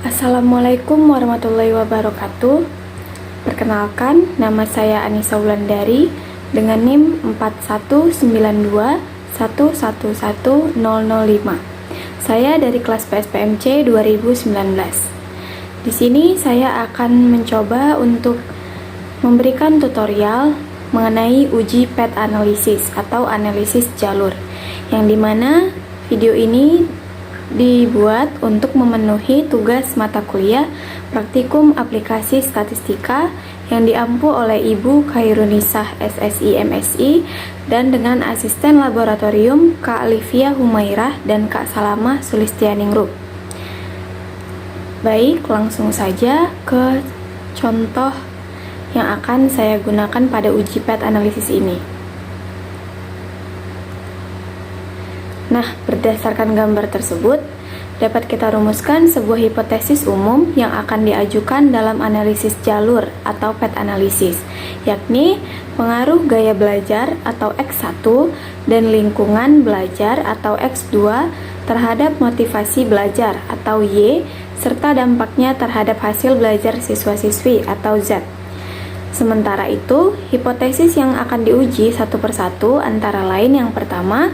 Assalamualaikum warahmatullahi wabarakatuh. Perkenalkan, nama saya Anissa Wulandari dengan NIM 4192111005. Saya dari kelas PSPMC 2019. Di sini saya akan mencoba untuk memberikan tutorial mengenai uji PET analisis atau analisis jalur, yang dimana video ini dibuat untuk memenuhi tugas mata kuliah praktikum aplikasi statistika yang diampu oleh Ibu Khairunisah SSI MSI dan dengan asisten laboratorium Kak Alivia Humairah dan Kak Salamah Sulistianingrum. Baik, langsung saja ke contoh yang akan saya gunakan pada uji PET analisis ini. Nah, berdasarkan gambar tersebut, dapat kita rumuskan sebuah hipotesis umum yang akan diajukan dalam analisis jalur atau PET analisis, yakni pengaruh gaya belajar atau X1 dan lingkungan belajar atau X2 terhadap motivasi belajar atau Y, serta dampaknya terhadap hasil belajar siswa-siswi atau Z. Sementara itu, hipotesis yang akan diuji satu persatu antara lain yang pertama,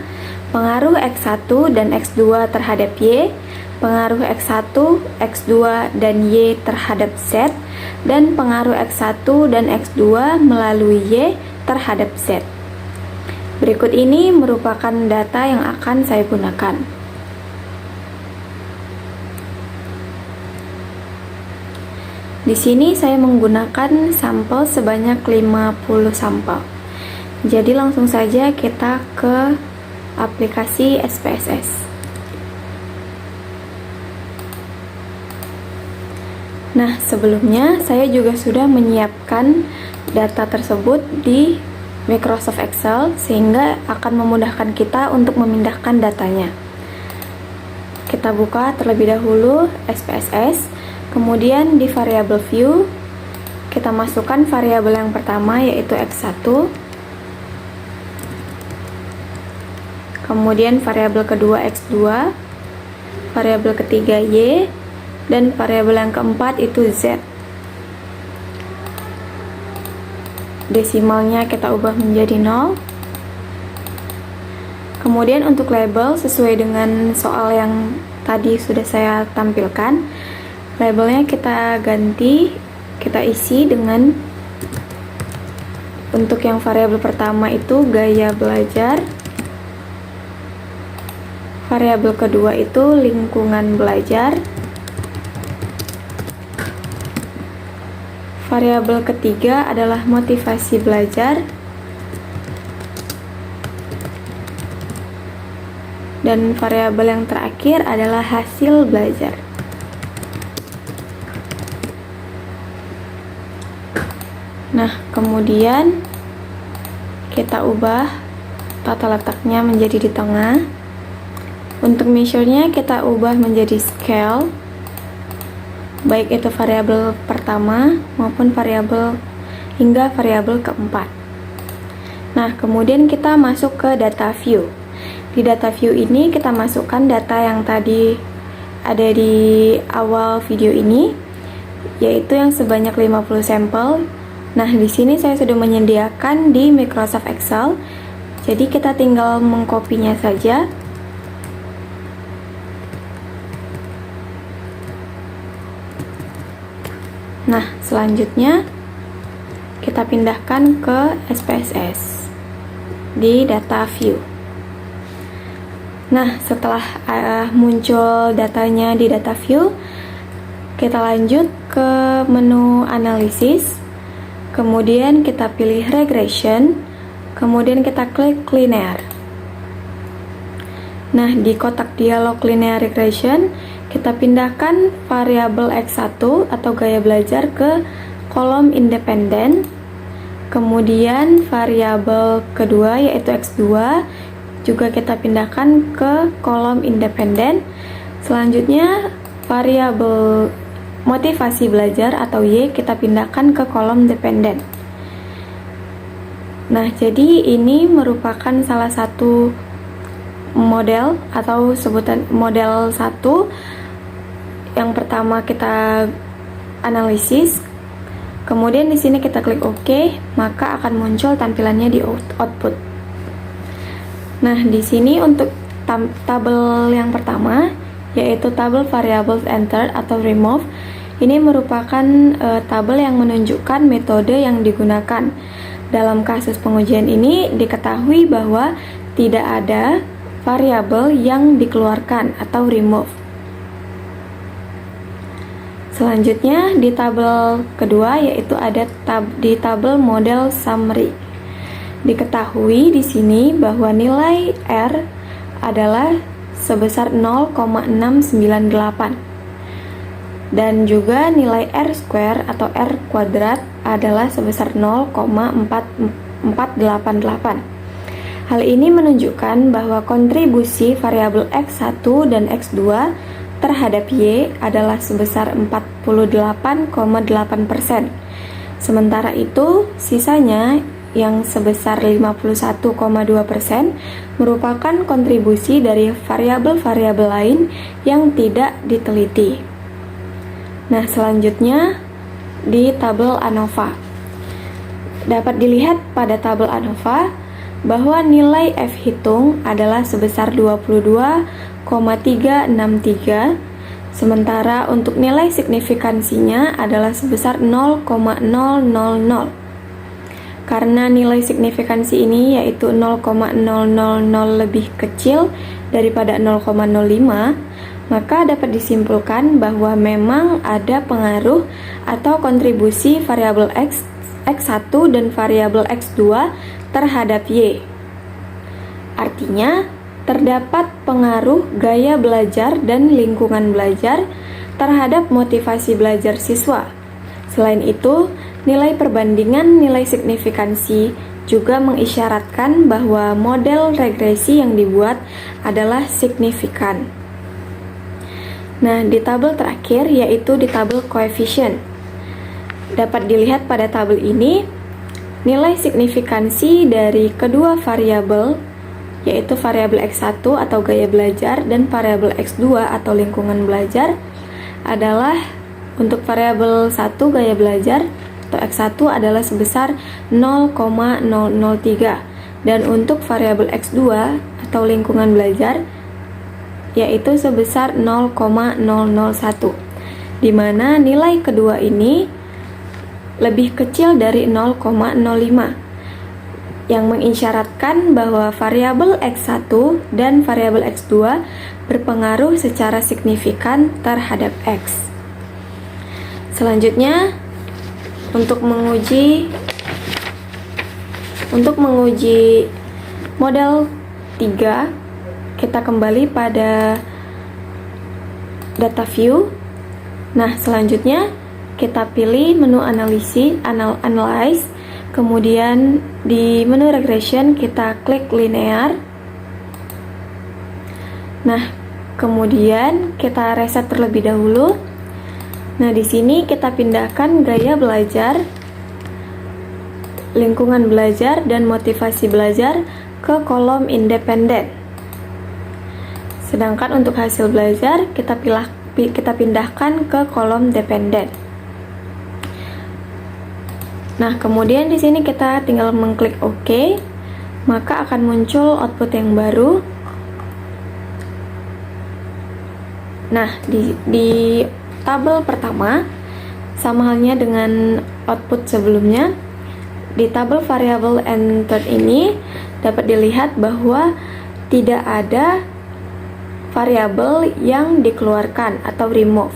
pengaruh X1 dan X2 terhadap Y, pengaruh X1, X2, dan Y terhadap Z, dan pengaruh X1 dan X2 melalui Y terhadap Z. Berikut ini merupakan data yang akan saya gunakan. Di sini saya menggunakan sampel sebanyak 50 sampel. Jadi langsung saja kita ke aplikasi SPSS. Nah, sebelumnya saya juga sudah menyiapkan data tersebut di Microsoft Excel sehingga akan memudahkan kita untuk memindahkan datanya. Kita buka terlebih dahulu SPSS, kemudian di variable view kita masukkan variabel yang pertama yaitu X1. Kemudian variabel kedua X2, variabel ketiga Y, dan variabel yang keempat itu Z. Desimalnya kita ubah menjadi 0. Kemudian untuk label sesuai dengan soal yang tadi sudah saya tampilkan, labelnya kita ganti, kita isi dengan untuk yang variabel pertama itu gaya belajar, variabel kedua itu lingkungan belajar, variabel ketiga adalah motivasi belajar, dan variabel yang terakhir adalah hasil belajar. Nah, kemudian kita ubah tata letaknya menjadi di tengah. Untuk measure-nya kita ubah menjadi scale, baik itu variabel pertama maupun variabel hingga variabel keempat. Nah, kemudian kita masuk ke data view. Di data view ini kita masukkan data yang tadi ada di awal video ini, yaitu yang sebanyak 50 sampel. Nah, di sini saya sudah menyediakan di Microsoft Excel. Jadi kita tinggal mengkopinya saja. Nah, selanjutnya kita pindahkan ke SPSS di data view. Nah, setelah muncul datanya di data view, kita lanjut ke menu analisis, kemudian kita pilih regression, kemudian kita klik linear. Nah, di kotak dialog linear regression, kita pindahkan variabel X1 atau gaya belajar ke kolom independen. Kemudian variabel kedua yaitu X2 juga kita pindahkan ke kolom independen. Selanjutnya variabel motivasi belajar atau Y kita pindahkan ke kolom dependen. Nah, jadi ini merupakan salah satu model atau sebutan model 1 yang pertama kita analisis, kemudian di sini kita klik OK, maka akan muncul tampilannya di output. Nah, di sini untuk tabel yang pertama, yaitu tabel variables entered atau remove, ini merupakan tabel yang menunjukkan metode yang digunakan. Dalam kasus pengujian ini diketahui bahwa tidak ada variabel yang dikeluarkan atau remove. Selanjutnya di tabel kedua, yaitu ada di tabel model summary. Diketahui di sini bahwa nilai R adalah sebesar 0,698 dan juga nilai R square atau R kuadrat adalah sebesar 0,4488. Hal ini menunjukkan bahwa kontribusi variabel X1 dan X2 terhadap Y adalah sebesar 48,8%. Sementara itu, sisanya yang sebesar 51,2% merupakan kontribusi dari variabel-variabel lain yang tidak diteliti. Nah, selanjutnya di tabel ANOVA. Dapat dilihat pada tabel ANOVA bahwa nilai F hitung adalah sebesar 22,363, sementara untuk nilai signifikansinya adalah sebesar 0,000. Karena nilai signifikansi ini yaitu 0,000 lebih kecil daripada 0,05, maka dapat disimpulkan bahwa memang ada pengaruh atau kontribusi variabel X1 dan variabel X2 terhadap Y. Artinya, terdapat pengaruh gaya belajar dan lingkungan belajar terhadap motivasi belajar siswa. Selain itu, nilai perbandingan nilai signifikansi juga mengisyaratkan bahwa model regresi yang dibuat adalah signifikan. Nah, di tabel terakhir yaitu di tabel coefficient. Dapat dilihat pada tabel ini, nilai signifikansi dari kedua variabel, yaitu variabel X1 atau gaya belajar dan variabel X2 atau lingkungan belajar adalah untuk variabel 1 gaya belajar atau X1 adalah sebesar 0,003 dan untuk variabel X2 atau lingkungan belajar yaitu sebesar 0,001, di mana nilai kedua ini lebih kecil dari 0,05 yang mengisyaratkan bahwa variabel X1 dan variabel X2 berpengaruh secara signifikan terhadap X. Selanjutnya, untuk menguji model 3, kita kembali pada data view. Nah, selanjutnya kita pilih menu analyze, kemudian di menu regression kita klik linear. Nah, kemudian kita reset terlebih dahulu. Nah, di sini kita pindahkan gaya belajar, lingkungan belajar, dan motivasi belajar ke kolom independen. Sedangkan untuk hasil belajar kita pindahkan ke kolom dependen. Nah, kemudian di sini kita tinggal mengklik OK, maka akan muncul output yang baru. Nah, di tabel pertama, sama halnya dengan output sebelumnya, di tabel variable entered ini dapat dilihat bahwa tidak ada variabel yang dikeluarkan atau remove.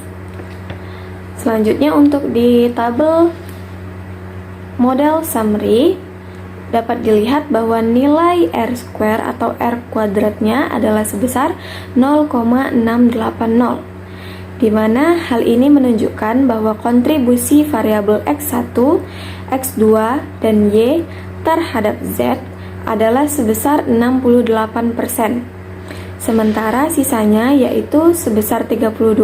Selanjutnya untuk di tabel model summary, dapat dilihat bahwa nilai R square atau R kuadratnya adalah sebesar 0,680. Di mana hal ini menunjukkan bahwa kontribusi variabel X1, X2, dan Y terhadap Z adalah sebesar 68%. Sementara sisanya yaitu sebesar 32%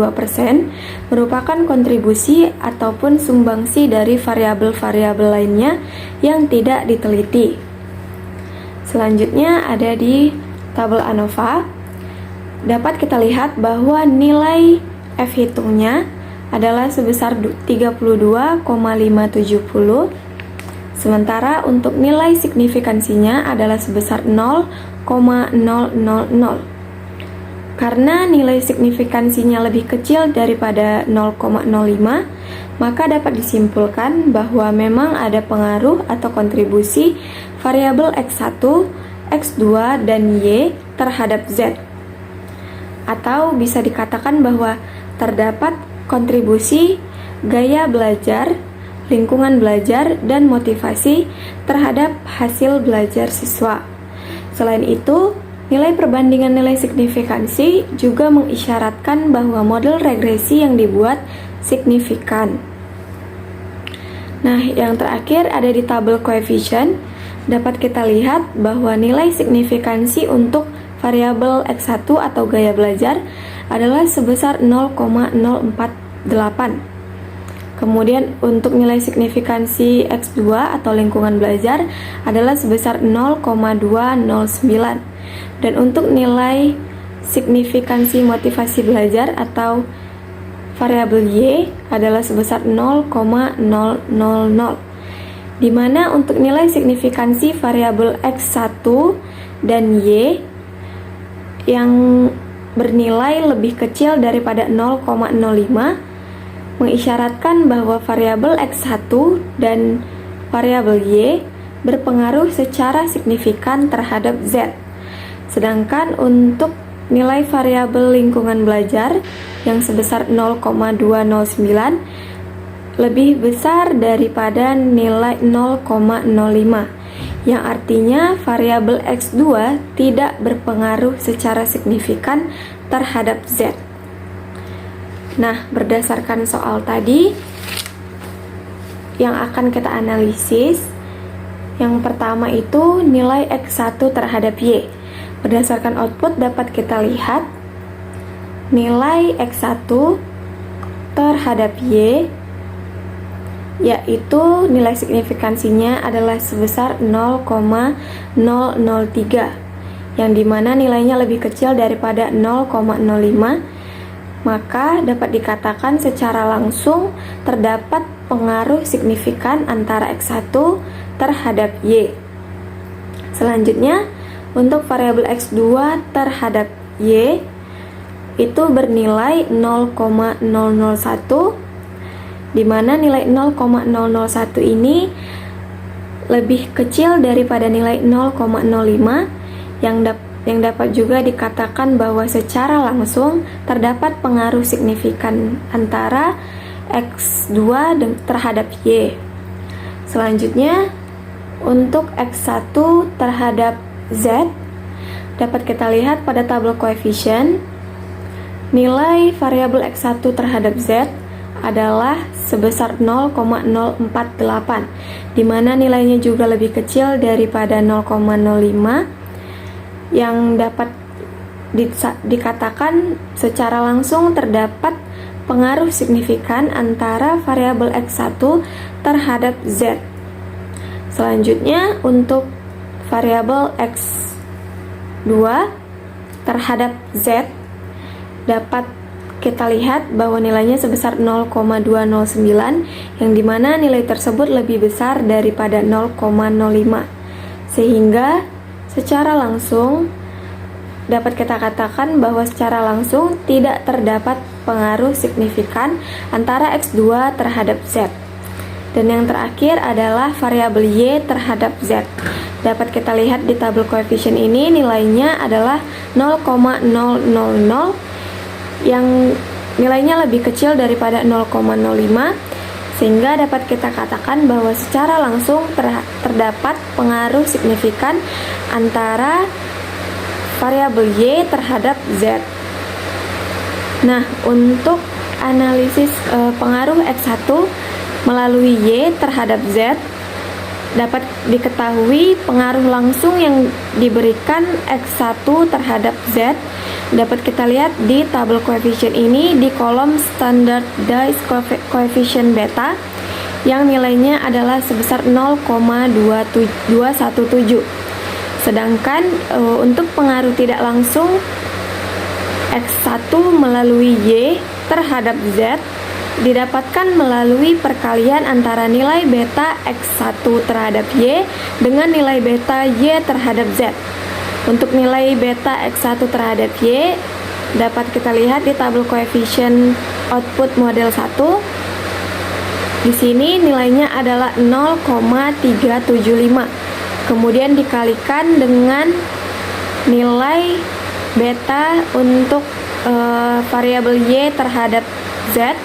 merupakan kontribusi ataupun sumbangsi dari variabel-variabel lainnya yang tidak diteliti. Selanjutnya ada di tabel ANOVA. Dapat kita lihat bahwa nilai F hitungnya adalah sebesar 32,570, sementara untuk nilai signifikansinya adalah sebesar 0,000. Karena nilai signifikansinya lebih kecil daripada 0,05, maka dapat disimpulkan bahwa memang ada pengaruh atau kontribusi variabel X1, X2, dan Y terhadap Z. Atau bisa dikatakan bahwa terdapat kontribusi gaya belajar, lingkungan belajar, dan motivasi terhadap hasil belajar siswa. Selain itu, nilai perbandingan nilai signifikansi juga mengisyaratkan bahwa model regresi yang dibuat signifikan. Nah, yang terakhir ada di tabel coefficient. Dapat kita lihat bahwa nilai signifikansi untuk variabel X1 atau gaya belajar adalah sebesar 0,048. Kemudian untuk nilai signifikansi X2 atau lingkungan belajar adalah sebesar 0,209. Dan untuk nilai signifikansi motivasi belajar atau variabel Y adalah sebesar 0,000. Di mana untuk nilai signifikansi variabel X1 dan Y yang bernilai lebih kecil daripada 0,05 mengisyaratkan bahwa variabel X1 dan variabel Y berpengaruh secara signifikan terhadap Z. Sedangkan untuk nilai variabel lingkungan belajar yang sebesar 0,209 lebih besar daripada nilai 0,05, yang artinya variabel X2 tidak berpengaruh secara signifikan terhadap Z. Nah, berdasarkan soal tadi yang akan kita analisis, yang pertama itu nilai X1 terhadap Y. Berdasarkan output dapat kita lihat nilai X1 terhadap Y, yaitu nilai signifikansinya adalah sebesar 0,003, yang dimana nilainya lebih kecil daripada 0,05, maka dapat dikatakan secara langsung terdapat pengaruh signifikan antara X1 terhadap Y. Selanjutnya, untuk variabel X2 terhadap Y itu bernilai 0,001, di mana nilai 0,001 ini lebih kecil daripada nilai 0,05, yang dapat juga dikatakan bahwa secara langsung terdapat pengaruh signifikan antara X2 terhadap Y. Selanjutnya, untuk X1 terhadap Z dapat kita lihat pada tabel coefficient, nilai variabel X1 terhadap Z adalah sebesar 0,048, di mana nilainya juga lebih kecil daripada 0,05, yang dapat dikatakan secara langsung terdapat pengaruh signifikan antara variabel X1 terhadap Z. Selanjutnya, untuk variabel X2 terhadap Z dapat kita lihat bahwa nilainya sebesar 0,209, yang dimana nilai tersebut lebih besar daripada 0,05, sehingga secara langsung dapat kita katakan bahwa secara langsung tidak terdapat pengaruh signifikan antara X2 terhadap Z. Dan yang terakhir adalah variabel Y terhadap Z. Dapat kita lihat di tabel coefficient ini nilainya adalah 0,000, yang nilainya lebih kecil daripada 0,05, sehingga dapat kita katakan bahwa secara langsung terdapat pengaruh signifikan antara variabel Y terhadap Z. Nah, untuk analisis pengaruh X1 melalui Y terhadap Z, dapat diketahui pengaruh langsung yang diberikan X1 terhadap Z dapat kita lihat di tabel coefficient ini di kolom standardized coefficient beta yang nilainya adalah sebesar 0,217. Sedangkan untuk pengaruh tidak langsung X1 melalui Y terhadap Z didapatkan melalui perkalian antara nilai beta X1 terhadap Y dengan nilai beta Y terhadap Z. Untuk nilai beta X1 terhadap Y dapat kita lihat di tabel koefisien output model 1. Di sini nilainya adalah 0,375. Kemudian dikalikan dengan nilai beta untuk variabel Y terhadap Z,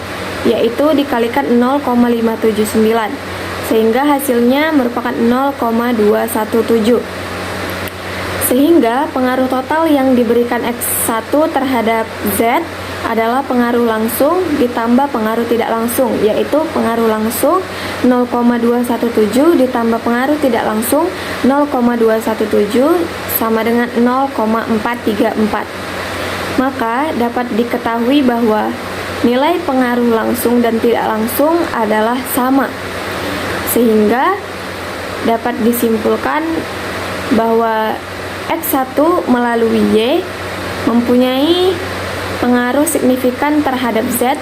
yaitu dikalikan 0,579, sehingga hasilnya merupakan 0,217. Sehingga pengaruh total yang diberikan X1 terhadap Z adalah pengaruh langsung ditambah pengaruh tidak langsung, yaitu pengaruh langsung 0,217 ditambah pengaruh tidak langsung 0,217 sama dengan 0,434. Maka dapat diketahui bahwa nilai pengaruh langsung dan tidak langsung adalah sama, sehingga dapat disimpulkan bahwa X1 melalui Y mempunyai pengaruh signifikan terhadap Z,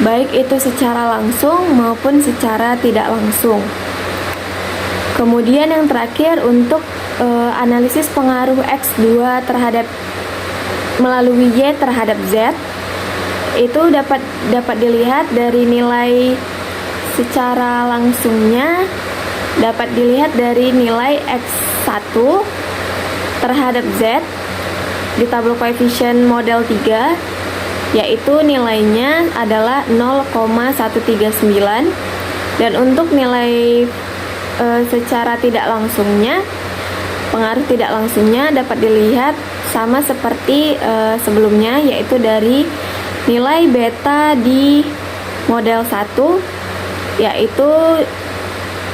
baik itu secara langsung maupun secara tidak langsung. Kemudian yang terakhir untuk analisis pengaruh X2 terhadap melalui Y terhadap Z, itu dapat dilihat dari nilai secara langsungnya, dapat dilihat dari nilai X1 terhadap Z di tabel koefisien model 3, yaitu nilainya adalah 0,139, dan untuk nilai secara tidak langsungnya, pengaruh tidak langsungnya dapat dilihat sama seperti sebelumnya, yaitu dari nilai beta di model 1, yaitu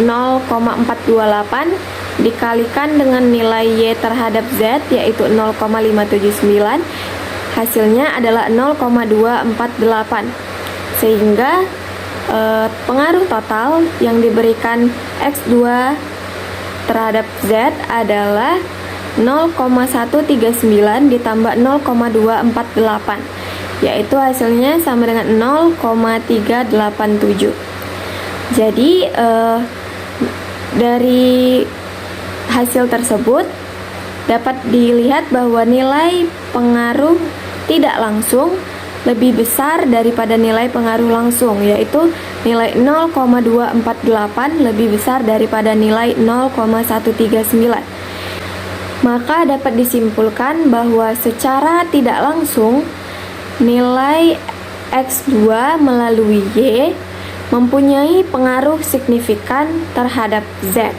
0,428 dikalikan dengan nilai Y terhadap Z, yaitu 0,579, hasilnya adalah 0,248, sehingga pengaruh total yang diberikan X2 terhadap Z adalah 0,139 ditambah 0,248, yaitu hasilnya sama dengan 0,387. Jadi dari hasil tersebut dapat dilihat bahwa nilai pengaruh tidak langsung lebih besar daripada nilai pengaruh langsung, yaitu nilai 0,248 lebih besar daripada nilai 0,139. Maka dapat disimpulkan bahwa secara tidak langsung nilai X2 melalui Y mempunyai pengaruh signifikan terhadap Z.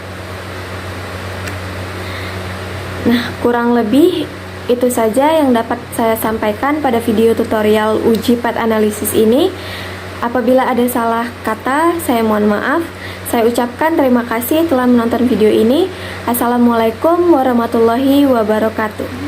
Nah, kurang lebih itu saja yang dapat saya sampaikan pada video tutorial uji PET analisis ini. Apabila ada salah kata, saya mohon maaf. Saya ucapkan terima kasih telah menonton video ini. Assalamualaikum warahmatullahi wabarakatuh.